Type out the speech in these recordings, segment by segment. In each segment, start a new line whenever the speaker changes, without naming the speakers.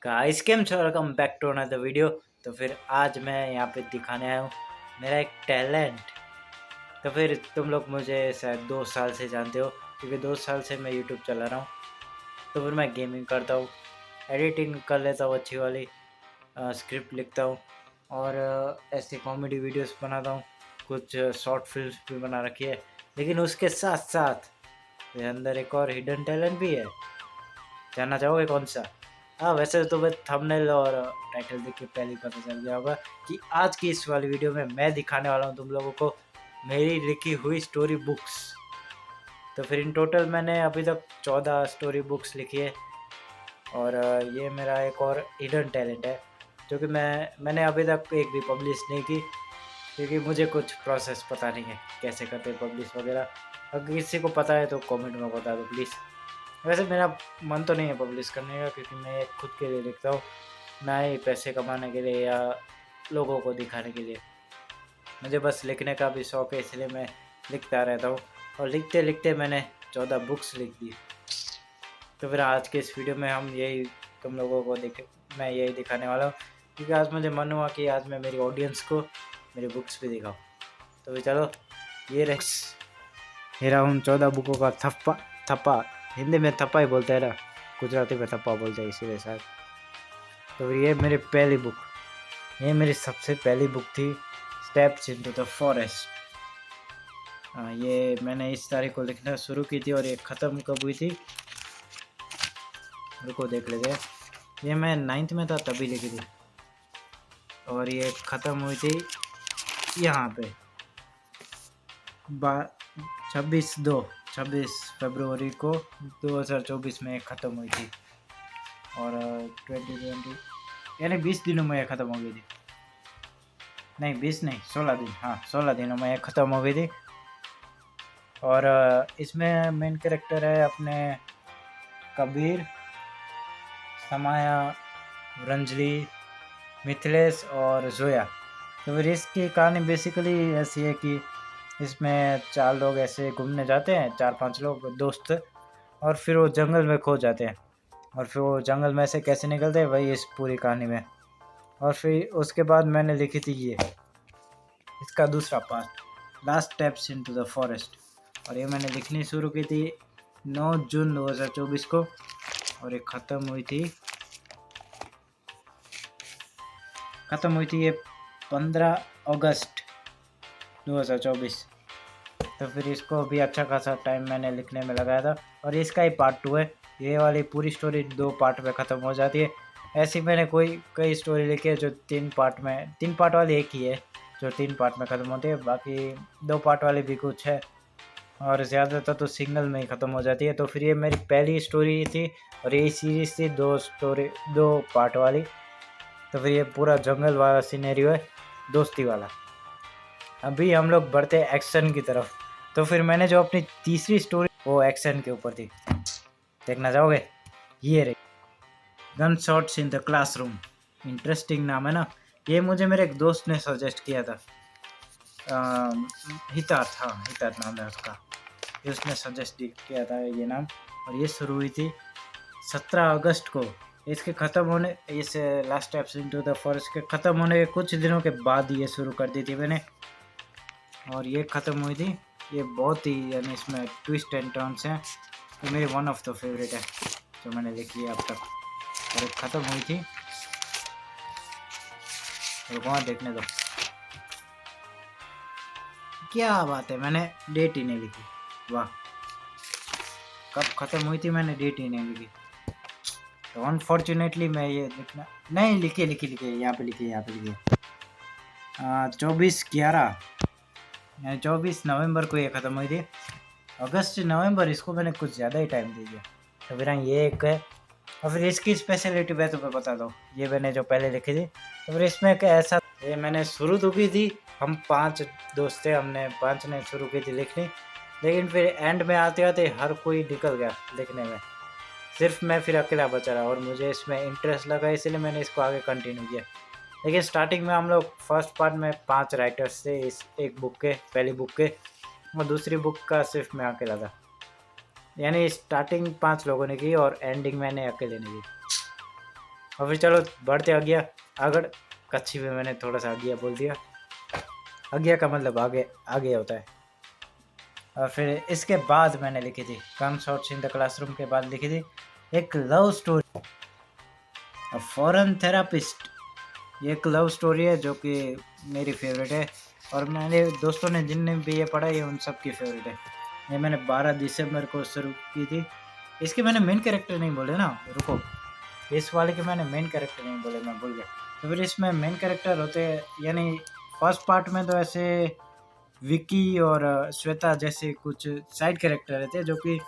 Guys केम छो welcome back to another video. तो फिर आज मैं यहाँ पे दिखाने आया हूँ मेरा एक टैलेंट। तो फिर तुम लोग मुझे शायद 2 साल से जानते हो क्योंकि 2 साल से मैं यूट्यूब चला रहा हूँ। तो फिर मैं गेमिंग करता हूँ, एडिटिंग कर लेता हूँ अच्छी वाली, स्क्रिप्ट लिखता हूँ और ऐसी कॉमेडी वीडियोस बनाता हूँ। कुछ शॉर्ट फिल्म्स भी बना रखी है, लेकिन उसके साथ साथ मेरे अंदर एक और हिडन टैलेंट भी है। जानना चाहोगे कौन सा? हाँ, वैसे तो मैं थंबनेल और टाइटल देख के पहले ही पता चल गया होगा कि आज की इस वाली वीडियो में मैं दिखाने वाला हूँ तुम लोगों को मेरी लिखी हुई स्टोरी बुक्स। तो फिर इन टोटल मैंने अभी तक 14 स्टोरी बुक्स लिखी है और ये मेरा एक और हिडन टैलेंट है जो कि मैंने अभी तक एक भी पब्लिश नहीं की क्योंकि मुझे कुछ प्रोसेस पता नहीं है कैसे करते हैं पब्लिश वगैरह। अगर किसी को पता है तो कमेंट में बता दो प्लीज़। वैसे मेरा मन तो नहीं है पब्लिश करने का क्योंकि मैं खुद के लिए लिखता हूँ, ना ही पैसे कमाने के लिए या लोगों को दिखाने के लिए। मुझे बस लिखने का भी शौक है, इसलिए मैं लिखता रहता हूँ और लिखते लिखते मैंने 14 बुक्स लिख दी। तो फिर आज के इस वीडियो में हम यही तुम लोगों को मैं यही दिखाने वाला हूँ क्योंकि आज मुझे मन हुआ कि आज मैं मेरी ऑडियंस को मेरी बुक्स भी दिखाऊँ। तो फिर चलो ये रहा उन 14 बुकों का थप्पा। हिंदी में थप्पा ही बोलते हैं ना, गुजराती में थप्पा बोलते हैं इसीलिए शायद। तो ये मेरी पहली बुक, ये मेरी सबसे पहली बुक थी, स्टेप्स इनटू द फॉरेस्ट। ये मैंने इस तारीख को लिखना शुरू की थी और ये ख़त्म कब हुई थी रुको देख लेते हैं। ये मैं 9th में था तभी लिखी थी और ये ख़त्म हुई थी यहाँ पे 26 फरवरी को 2024 में ख़त्म हुई थी और 2020 यानी 20 दिनों में ये ख़त्म हो गई थी। नहीं 20 नहीं 16 दिन, हाँ 16 दिनों में ये ख़त्म हो गई थी। और इसमें मेन कैरेक्टर है अपने कबीर, समाया, रंजली, मिथिलेश और जोया। तो फिर इसकी कहानी बेसिकली ऐसी है कि इसमें 4 लोग ऐसे घूमने जाते हैं, 4-5 लोग दोस्त, और फिर वो जंगल में खो जाते हैं और फिर वो जंगल में से कैसे निकलते हैं वही इस पूरी कहानी में। और फिर उसके बाद मैंने लिखी थी ये इसका दूसरा part, last steps into the forest, और ये मैंने लिखनी शुरू की थी 9 जून 2024 को और ये ख़त्म हुई थी ये 15 अगस्त 2024। तो फिर इसको भी अच्छा खासा टाइम मैंने लिखने में लगाया था और इसका ही पार्ट 2 है। ये वाली पूरी स्टोरी 2 पार्ट में ख़त्म हो जाती है। ऐसी मैंने कई स्टोरी लिखी है जो 3 पार्ट वाली एक ही है जो 3 पार्ट में ख़त्म होती है, बाकी 2 पार्ट वाली भी कुछ है और ज़्यादातर तो सिंगल में ही ख़त्म हो जाती है। तो फिर ये मेरी पहली स्टोरी थी और ये सीरीज़ थी 2 पार्ट वाली। तो फिर ये पूरा जंगल वाला सिनेरियो है, दोस्ती वाला। अभी हम लोग बढ़ते हैं एक्शन की तरफ। तो फिर मैंने जो अपनी तीसरी स्टोरी वो एक्शन के ऊपर थी, देखना चाहोगे? ये रही gun shots in the classroom. Interesting नाम है ना। ये मुझे मेरे एक दोस्त ने सजेस्ट किया था, हितात नाम है उसका, उसने सजेस्ट किया था ये नाम। और ये शुरू हुई थी 17 अगस्त को। इसके ख़त्म होने इस last steps into the forest के ख़त्म होने के कुछ दिनों के बाद ये शुरू कर दी थी मैंने और ये ख़त्म हुई थी। ये बहुत ही यानी इसमें ट्विस्ट एंड टर्न्स हैं, ये मेरी वन ऑफ द फेवरेट है जो मैंने लिखी है अब तक और ये ख़त्म हुई थी। वहाँ देखने दो, क्या बात है, मैंने डेट ही नहीं लिखी। वाह, कब ख़त्म हुई थी मैंने डेट ही नहीं लिखी। तो अनफॉर्चुनेटली मैं ये लिखना नहीं लिखी यहाँ पे लिखी 24/11 यानी 24 नवंबर को ये ख़त्म हुई थी। अगस्त से नवंबर इसको मैंने कुछ ज़्यादा ही टाइम दे दिया। तो फिर ये एक है और फिर इसकी स्पेशलिटी मैं तुम्हें बता दूँ, ये मैंने जो पहले लिखी थी तो फिर इसमें एक ऐसा, ये मैंने शुरू तो की थी, हम 5 दोस्त थे, हमने 5 ने शुरू की थी लिखनी, लेकिन फिर एंड में आते आते हर कोई निकल गया लिखने में, सिर्फ मैं फिर अकेला बचा रहा और मुझे इसमें इंटरेस्ट लगा इसलिए मैंने इसको आगे कंटिन्यू किया। लेकिन स्टार्टिंग में हम लोग फर्स्ट पार्ट में 5 राइटर्स थे इस एक बुक के, पहली बुक के, और दूसरी बुक का सिर्फ मैं अकेला था। यानी स्टार्टिंग 5 लोगों ने की और एंडिंग मैंने अकेले ने की। और फिर चलो बढ़ते आगे कच्छी में मैंने थोड़ा सा आज्ञा बोल दिया, आज्ञा का मतलब आगे आगे होता है। और फिर इसके बाद मैंने लिखी थी gun shots in the classroom के बाद लिखी थी एक love story, a foreign therapist. ये एक लव स्टोरी है जो कि मेरी फेवरेट है, और मेरे दोस्तों ने जिनने भी ये पढ़ा ये उन सब की फेवरेट है। ये मैंने 12 दिसंबर को शुरू की थी। इसके मैंने मेन कैरेक्टर नहीं बोले ना, रुको, इस वाले के मैंने मेन कैरेक्टर नहीं बोले, मैं भूल गया। तो फिर इसमें मेन कैरेक्टर होते हैं, यानी फर्स्ट पार्ट में तो ऐसे विकी और श्वेता जैसे कुछ साइड कैरेक्टर रहते हैं जो कि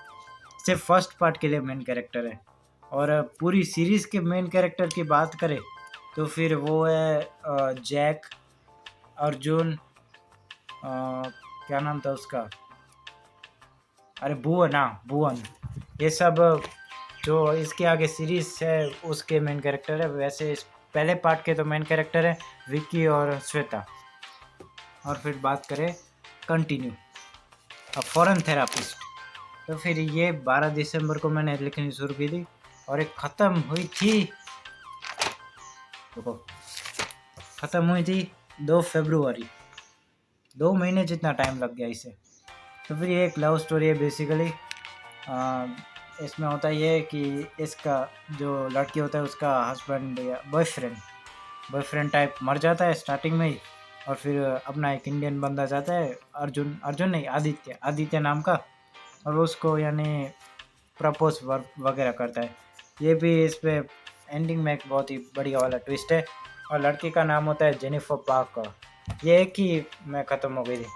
सिर्फ फर्स्ट पार्ट के लिए मेन कैरेक्टर है। और पूरी सीरीज के मेन कैरेक्टर की बात करें तो फिर वो है जैक, अर्जुन, क्या नाम था उसका, अरे भुवन, हाँ भुवन, ये सब जो इसके आगे सीरीज है उसके मेन कैरेक्टर है। वैसे इस पहले पार्ट के तो मेन कैरेक्टर है विक्की और श्वेता। और फिर बात करें कंटिन्यू, अ फॉरेन थेरापिस्ट, तो फिर ये 12 दिसंबर को मैंने लिखनी शुरू की थी और एक ख़त्म हुई थी, देखो ख़त्म हुई थी 2 फरवरी, 2 महीने जितना टाइम लग गया इसे। तो फिर ये एक लव स्टोरी है बेसिकली। इसमें होता ये है कि इसका जो लड़की होता है उसका हस्बैंड या बॉयफ्रेंड टाइप मर जाता है स्टार्टिंग में ही, और फिर अपना एक इंडियन बंदा जाता है, अर्जुन नहीं, आदित्य नाम का, और वो उसको यानी प्रपोज वगैरह करता है। ये भी इस पे एंडिंग में एक बहुत ही बढ़िया वाला ट्विस्ट है। और लड़की का नाम होता है जेनिफर पार्कर। ये एक ही में ख़त्म हो गई थी,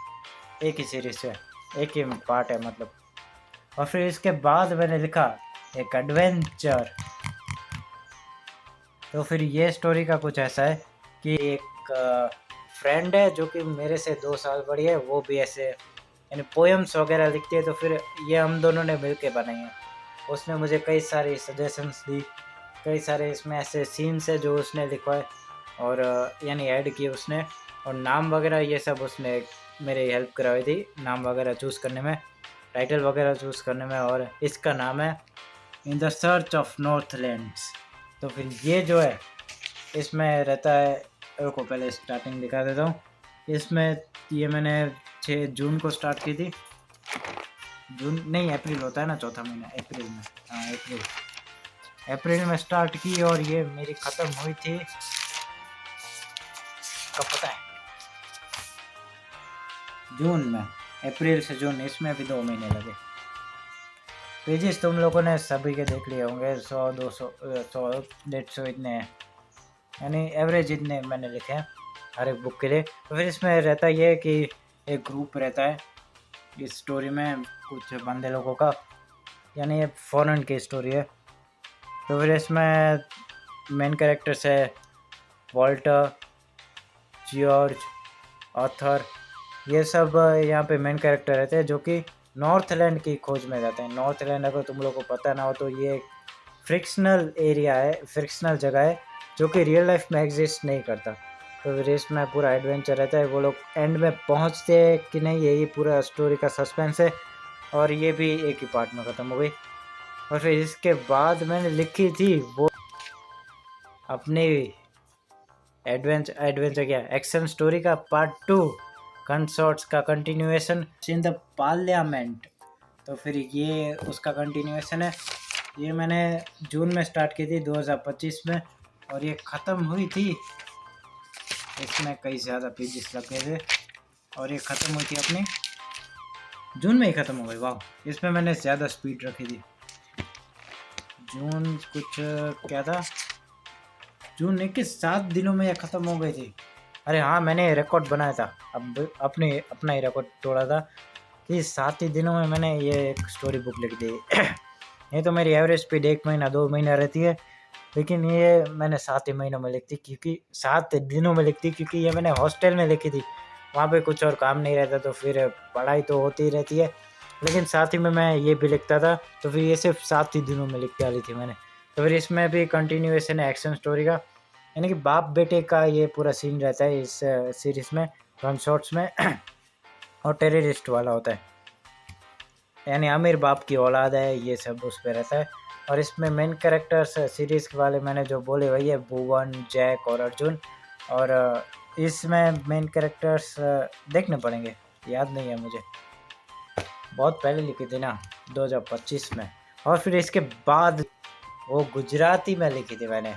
एक ही सीरीज से, एक ही पार्ट है मतलब। और फिर इसके बाद मैंने लिखा एक एडवेंचर। तो फिर ये स्टोरी का कुछ ऐसा है कि एक फ्रेंड है जो कि मेरे से 2 साल बड़ी है, वो भी ऐसे यानी पोएम्स वगैरह लिखती है। तो फिर ये हम दोनों ने मिल के बनाई है। उसने मुझे कई सारी सजेशंस दी, कई सारे इसमें ऐसे सीन्स है जो उसने लिखवाए और यानी ऐड किए उसने, और नाम वगैरह ये सब उसने मेरी हेल्प कराई थी, नाम वगैरह चूज़ करने में, टाइटल वगैरह चूज़ करने में। और इसका नाम है इन द सर्च ऑफ नॉर्थलैंड्स। तो फिर ये जो है इसमें रहता है, रुको पहले स्टार्टिंग दिखा देता हूँ। इसमें ये मैंने 6 जून को स्टार्ट की थी, जून नहीं अप्रैल होता है ना, चौथा महीना अप्रैल में, हाँ अप्रैल में स्टार्ट की और ये मेरी ख़त्म हुई थी कब पता है, जून में, अप्रैल से जून, इसमें भी 2 महीने लगे। पेजेस तुम लोगों ने सभी के देख लिए होंगे, 100 200 100 150 इतने हैं, यानी एवरेज इतने मैंने लिखे हैं हर एक बुक के लिए। तो फिर इसमें रहता ये है कि एक ग्रुप रहता है इस स्टोरी में, कुछ बंदे लोगों का, यानी ये फॉरेन की स्टोरी है। तो फिर इसमें मेन कैरेक्टर्स है वॉल्टर, जॉर्ज, आर्थर, ये सब यहाँ पे मेन कैरेक्टर रहते हैं जो कि नॉर्थलैंड की खोज में जाते हैं। नॉर्थलैंड अगर तुम लोगों को पता ना हो तो ये एक फ्रिक्शनल एरिया है, फ्रिक्शनल जगह है जो कि रियल लाइफ में एग्जिस्ट नहीं करता। तो फिर इसमें पूरा एडवेंचर रहता है, वो लोग एंड में पहुँचते कि नहीं यही पूरा स्टोरी का सस्पेंस है। और ये भी एक ही पार्ट में ख़त्म हो गई। और फिर इसके बाद मैंने लिखी थी वो अपनी एडवेंचर क्या एक्शन स्टोरी का पार्ट 2, कंसॉर्ट्स का कंटिन्यूएशन इन द पार्लियामेंट। तो फिर ये उसका कंटिन्यूएशन है। ये मैंने जून में स्टार्ट की थी 2025 में, और ये ख़त्म हुई थी, इसमें कई ज़्यादा पेजेस लग गए थे और ये ख़त्म हुई थी अपनी जून में ही ख़त्म हो गई। वाह, इसमें मैंने ज़्यादा स्पीड रखी थी। जून कुछ क्या था, जून 7 दिनों में ये ख़त्म हो गई थी। अरे हाँ, मैंने रिकॉर्ड बनाया था, अब अपना ही रिकॉर्ड तोड़ा था कि 7 ही दिनों में मैंने ये एक स्टोरी बुक लिख दी। ये तो मेरी एवरेज स्पीड 1 महीना 2 महीना रहती है, लेकिन ये मैंने 7 ही महीनों में लिखती, क्योंकि 7 दिनों में लिखती, क्योंकि ये मैंने हॉस्टल में लिखी थी, वहाँ पे कुछ और काम नहीं रहता, तो फिर पढ़ाई तो होती ही रहती है, लेकिन साथ ही में मैं ये भी लिखता था। तो फिर ये सिर्फ 7 ही दिनों में लिख डाली थी मैंने। तो फिर इसमें भी कंटिन्यूएशन है एक्शन स्टोरी का, यानी कि बाप बेटे का ये पूरा सीन रहता है इस सीरीज़ में, गन शॉट्स में। और टेररिस्ट वाला होता है, यानी अमीर बाप की औलाद है, ये सब उस पर रहता है। और इसमें मेन कैरेक्टर्स सीरीज़ वाले मैंने जो बोले वही है, भुवन, जैक और अर्जुन। और इसमें मेन कैरेक्टर्स देखने पड़ेंगे, याद नहीं है मुझे, बहुत पहले लिखी थी ना, 2025 में। और फिर इसके बाद वो गुजराती में लिखी थी मैंने,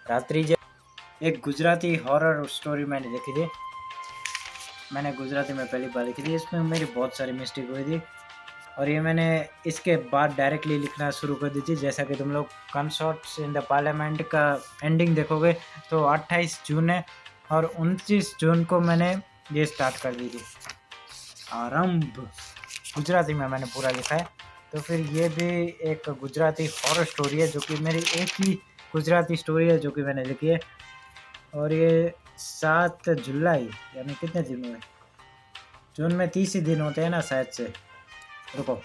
रात्रि जे, एक गुजराती हॉरर स्टोरी मैंने लिखी थी, मैंने गुजराती में पहली बार लिखी थी। इसमें मेरी बहुत सारी मिस्टेक हुई थी और ये मैंने इसके बाद डायरेक्टली लिखना शुरू कर दी थी। जैसा कि तुम लोग कंसर्ट्स इन द पार्लियामेंट का एंडिंग देखोगे तो 28 जून है और 29 जून को मैंने ये स्टार्ट कर दी थी। आरंभ गुजराती में मैंने पूरा लिखा है। तो फिर ये भी एक गुजराती हॉरर स्टोरी है, जो कि मेरी एक ही गुजराती स्टोरी है जो कि मैंने लिखी है। और ये 7 जुलाई यानी कितने दिन हुए, जून में 30 ही दिन होते हैं ना शायद से, रुको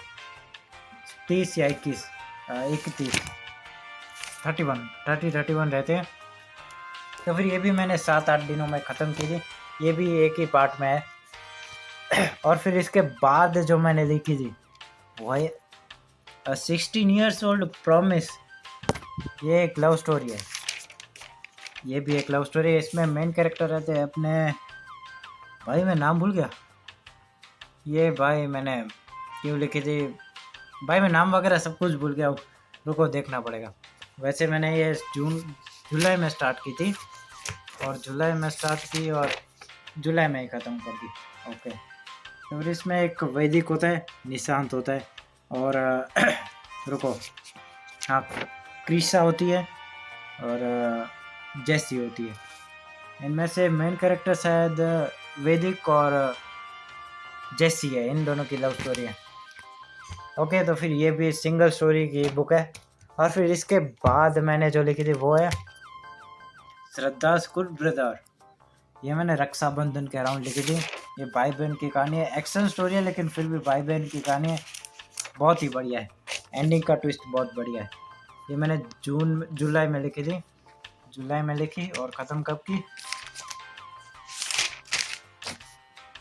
30 या 21, 31, 31 रहते हैं। तो फिर ये भी मैंने 7-8 दिनों में ख़त्म की थी, ये भी एक ही पार्ट में है। और फिर इसके बाद जो मैंने लिखी थी वो है 16 ईयर्स ओल्ड प्रॉमिस, ये एक लव स्टोरी है, ये भी एक लव स्टोरी है। इसमें मेन कैरेक्टर रहते हैं अपने, भाई मैं नाम भूल गया, ये भाई मैंने क्यों लिखी थी भाई, मैं नाम वगैरह सब कुछ भूल गया, रुको देखना पड़ेगा। वैसे मैंने ये जुलाई में स्टार्ट की थी और जुलाई में स्टार्ट की और जुलाई में ही ख़त्म कर दी। ओके, तो फिर इसमें एक वैदिक होता है, निशांत होता है और रुको, हाँ क्रिशा होती है और जैसी होती है। इनमें से मेन कैरेक्टर शायद वैदिक और जैसी है, इन दोनों की लव स्टोरी है। ओके, तो फिर ये भी सिंगल स्टोरी की बुक है। और फिर इसके बाद मैंने जो लिखी थी वो है श्रद्धा स्कूल ब्रदर, ये मैंने रक्षाबंधन के अराउंड लिखी थी। ये भाई बहन की कहानी है, एक्शन स्टोरी है लेकिन फिर भी भाई बहन की कहानी है, बहुत ही बढ़िया है, एंडिंग का ट्विस्ट बहुत बढ़िया है। ये मैंने जुलाई में लिखी थी, जुलाई में लिखी और ख़त्म कब की,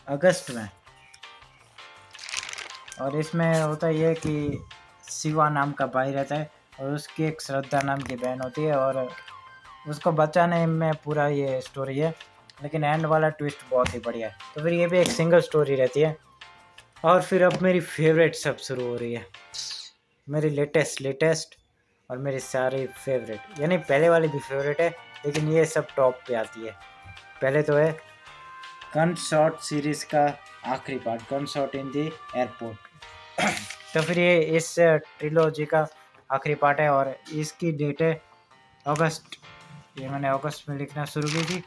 अगस्त में। और इसमें होता ये कि शिवा नाम का भाई रहता है और उसकी एक श्रद्धा नाम की बहन होती है और उसको बचाने में पूरा ये स्टोरी है, लेकिन एंड वाला ट्विस्ट बहुत ही बढ़िया है। तो फिर ये भी एक सिंगल स्टोरी रहती है। और फिर अब मेरी फेवरेट सब शुरू हो रही है, मेरी लेटेस्ट और मेरी सारी फेवरेट, यानी पहले वाली भी फेवरेट है लेकिन ये सब टॉप पे आती है। पहले तो है गन शॉट सीरीज़ का आखिरी part, gun shot in the airport. तो फिर ये इस ट्रिलॉजी का आखिरी पार्ट है और इसकी डेट है अगस्त, ये मैंने अगस्त में लिखना शुरू की थी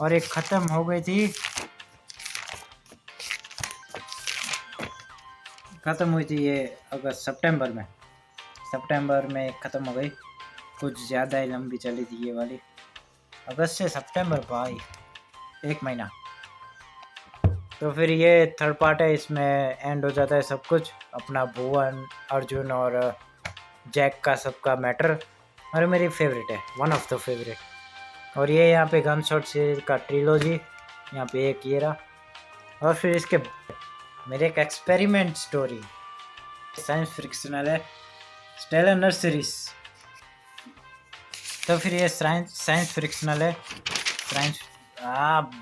और एक ख़त्म हो गई थी, ख़त्म हुई थी ये अगस्त सितंबर में ख़त्म हो गई, कुछ ज़्यादा ही लंबी चली थी ये वाली, अगस्त से सितंबर भाई, 1 महीना। तो फिर ये थर्ड पार्ट है, इसमें एंड हो जाता है सब कुछ, अपना भुवन, अर्जुन और जैक का सबका मैटर, और मेरी फेवरेट है, वन ऑफ द फेवरेट। और ये यहाँ पे गन शॉट सीरीज का ट्रिलॉजी, यहाँ पे एक ये रहा। और फिर इसके मेरे एक एक्सपेरिमेंट स्टोरी, साइंस फिक्शनल है, स्टेलर नर्सरीज। तो फिर ये साइंस फिक्शनल है,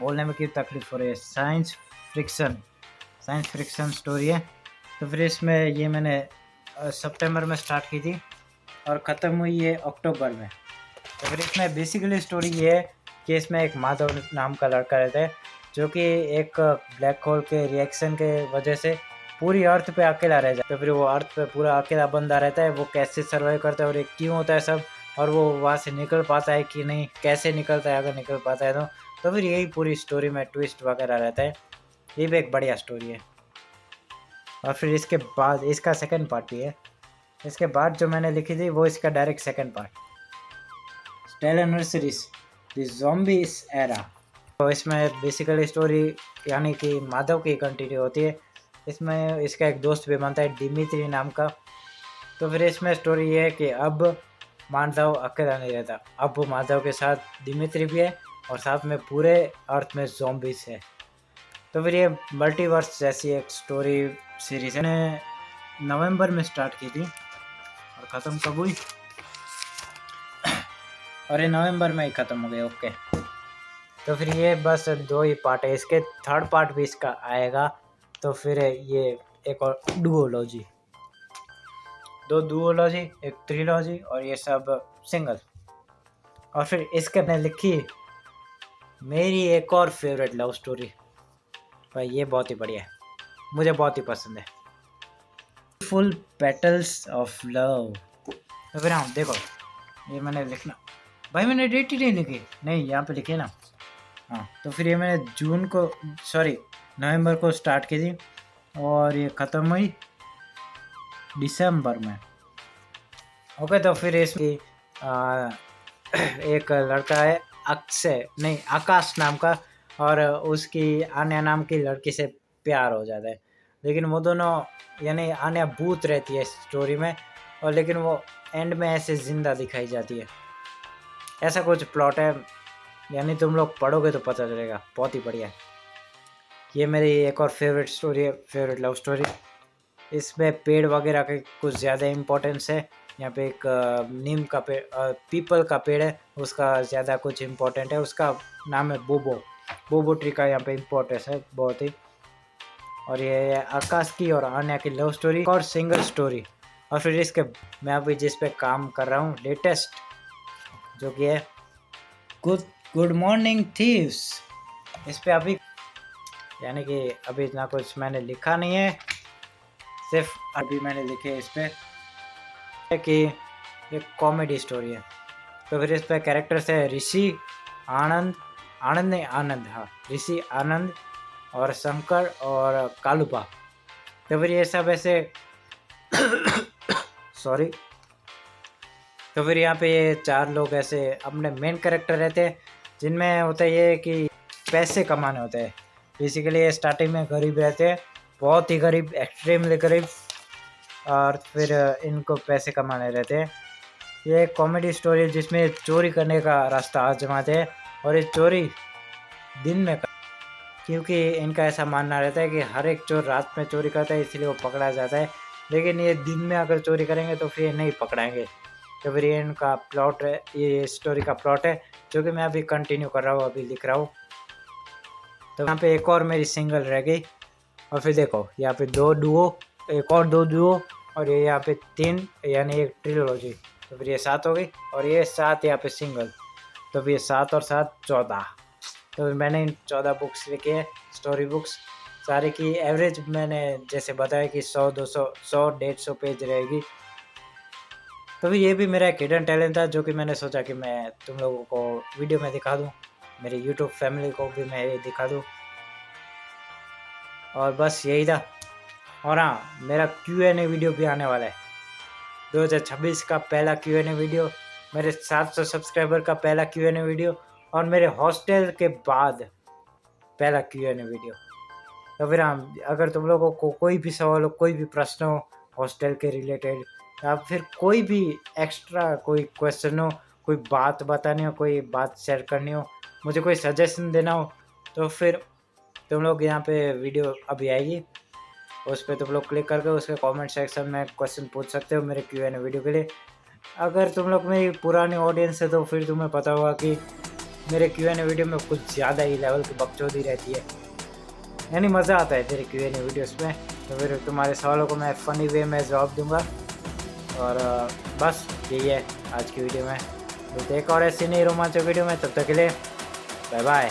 बोलने में क्यों तकलीफ हो रही है, साइंस फ्रिक्शन स्टोरी है। तो फिर इसमें ये मैंने सितंबर में स्टार्ट की थी और ख़त्म हुई है अक्टूबर में। तो फिर इसमें बेसिकली स्टोरी ये है कि इसमें एक माधव नाम का लड़का रहता है जो कि एक ब्लैक होल के रिएक्शन के वजह से पूरी अर्थ पे अकेला रह जाता है। तो फिर वो अर्थ पे पूरा अकेला बंदा रहता है, वो कैसे सर्वाइव करता है और ये क्यों होता है सब, और वो वहाँ से निकल पाता है कि नहीं, कैसे निकलता है अगर निकल पाता है तो फिर यही पूरी स्टोरी में ट्विस्ट वगैरह रहता है। ये भी एक बढ़िया स्टोरी है। और फिर इसके बाद इसका सेकंड पार्ट भी है, इसके बाद जो मैंने लिखी थी वो इसका direct second part, stellar nurseries the zombies era. तो इसमें बेसिकली स्टोरी यानी कि माधव की कंटिन्यू होती है। इसमें इसका एक दोस्त भी बनता है डिमित्री नाम का। तो फिर इसमें स्टोरी ये है कि अब माधव अकेला नहीं रहता, अब माधव के साथ डिमित्री भी है और साथ में पूरे अर्थ में ज़ॉम्बीज है। तो फिर ये मल्टीवर्स जैसी एक स्टोरी सीरीज है, मैंने नवंबर में स्टार्ट की थी और ख़त्म कब हुई, और ये नवंबर में ही ख़त्म हो गया। ओके, तो फिर ये बस 2 ही पार्ट है, इसके थर्ड पार्ट भी इसका आएगा। तो फिर ये एक और डुओलॉजी, 2 डुओलॉजी, एक ट्रिलॉजी और ये सब सिंगल। और फिर इसके मैंने लिखी मेरी एक और फेवरेट लव स्टोरी। भाई ये बहुत ही बढ़िया है, मुझे बहुत ही पसंद है, फुल पेटल्स ऑफ लव। तो फिर हाँ देखो, ये मैंने लिखना, भाई मैंने डेट ही नहीं लिखी, नहीं यहाँ पे लिखी ना। हाँ, तो फिर ये मैंने नवंबर को स्टार्ट की थी और ये ख़त्म हुई दिसंबर में। ओके, तो फिर इसमें एक लड़का है आकाश नाम का, और उसकी आन्या नाम की लड़की से प्यार हो जाता है। लेकिन वो दोनों, यानी आन्या भूत रहती है स्टोरी में, और लेकिन वो एंड में ऐसे ज़िंदा दिखाई जाती है। ऐसा कुछ प्लॉट है, यानी तुम लोग पढ़ोगे तो पता चलेगा, बहुत ही बढ़िया है। ये मेरी एक और फेवरेट स्टोरी है, फेवरेट लव स्टोरी। इसमें पेड़ वगैरह के कुछ ज़्यादा इम्पोर्टेंस है। यहाँ पे एक नीम का पेड़, पीपल का पेड़ है, उसका ज़्यादा कुछ इम्पोर्टेंट है। उसका नाम है बोबो ट्री का यहाँ पे इम्पोर्टेंस है बहुत ही। और ये आकाश की और आन्या की लव स्टोरी और सिंगल स्टोरी। और फिर इसके मैं अभी जिस पे काम कर रहा हूँ लेटेस्ट, जो कि है गुड मॉर्निंग थीव्स। इस पे अभी, यानी कि अभी इतना कुछ मैंने लिखा नहीं है, सिर्फ अभी मैंने लिखे इस पे कि ये कॉमेडी स्टोरी है। तो फिर इस पे कैरेक्टर्स है ऋषि आनंद, ऋषि आनंद और शंकर और कालूपा। तो फिर ये सब ऐसे सॉरी, तो फिर यहाँ पे ये 4 लोग ऐसे अपने मेन कैरेक्टर रहते हैं, जिनमें होता है ये कि पैसे कमाने होते हैं। बेसिकली स्टार्टिंग में गरीब रहते हैं, बहुत ही गरीब, एक्सट्रीमली गरीब, और फिर इनको पैसे कमाने रहते हैं। ये एक कॉमेडी स्टोरी है जिसमें चोरी करने का रास्ता आजमाते हैं, और ये चोरी दिन में क्योंकि इनका ऐसा मानना रहता है कि हर एक चोर रात में चोरी करता है, इसलिए वो पकड़ा जाता है। लेकिन ये दिन में अगर चोरी करेंगे तो फिर नहीं पकड़ाएंगे। तो फिर ये इनका प्लॉट है, ये स्टोरी का प्लॉट है, जो कि मैं अभी कंटिन्यू कर रहा हूँ, अभी लिख रहा हूँ। तो यहाँ पे एक और मेरी सिंगल रह गई। और फिर देखो यहाँ पे 2 डुओ, एक और 2 डुओ, और ये यहाँ पे 3, यानी एक ट्रिलॉजी। तो फिर ये 7 हो गई, और ये 7 यहाँ पे सिंगल। तो फिर ये 7 और 7 14। तो फिर मैंने इन 14 बुक्स लिखे हैं, स्टोरी बुक्स सारी की एवरेज मैंने जैसे बताया कि 100 200 100 150 पेज रहेगी। तो फिर ये भी मेरा एक हिडन टैलेंट था, जो कि मैंने सोचा कि मैं तुम लोगों को वीडियो में दिखा दूं, मेरी यूट्यूब फैमिली को भी मैं ये दिखा दूं। और बस यही था। और हाँ, मेरा Q&A वीडियो भी आने वाला है, 2026 का पहला Q&A वीडियो, मेरे 700 सब्सक्राइबर का पहला Q&A वीडियो, और मेरे हॉस्टल के बाद पहला Q&A वीडियो। तो फिर हाँ, अगर तुम लोगों को कोई भी सवाल हो, कोई भी प्रश्न हो हॉस्टल के रिलेटेड, या फिर कोई भी एक्स्ट्रा कोई क्वेश्चन हो, कोई बात बतानी हो, कोई बात शेयर करनी हो, मुझे कोई सजेशन देना हो, तो फिर तुम लोग यहाँ पे वीडियो अभी आएगी, उस पर तुम लोग क्लिक करके उसके कमेंट सेक्शन में क्वेश्चन पूछ सकते हो मेरे Q&A वीडियो के लिए। अगर तुम लोग मेरी पुरानी ऑडियंस है तो फिर तुम्हें पता होगा कि मेरे Q&A वीडियो में कुछ ज़्यादा ही लेवल की बकचोदी रहती है, यानी मज़ा आता है मेरे Q&A वीडियोस में। तो फिर तुम्हारे सवालों को मैं फ़नी वे में जवाब दूंगा। और बस यही है आज की वीडियो में। तो एक और ऐसी नई रोमांचक वीडियो में, तब तक के लिए बाय बाय।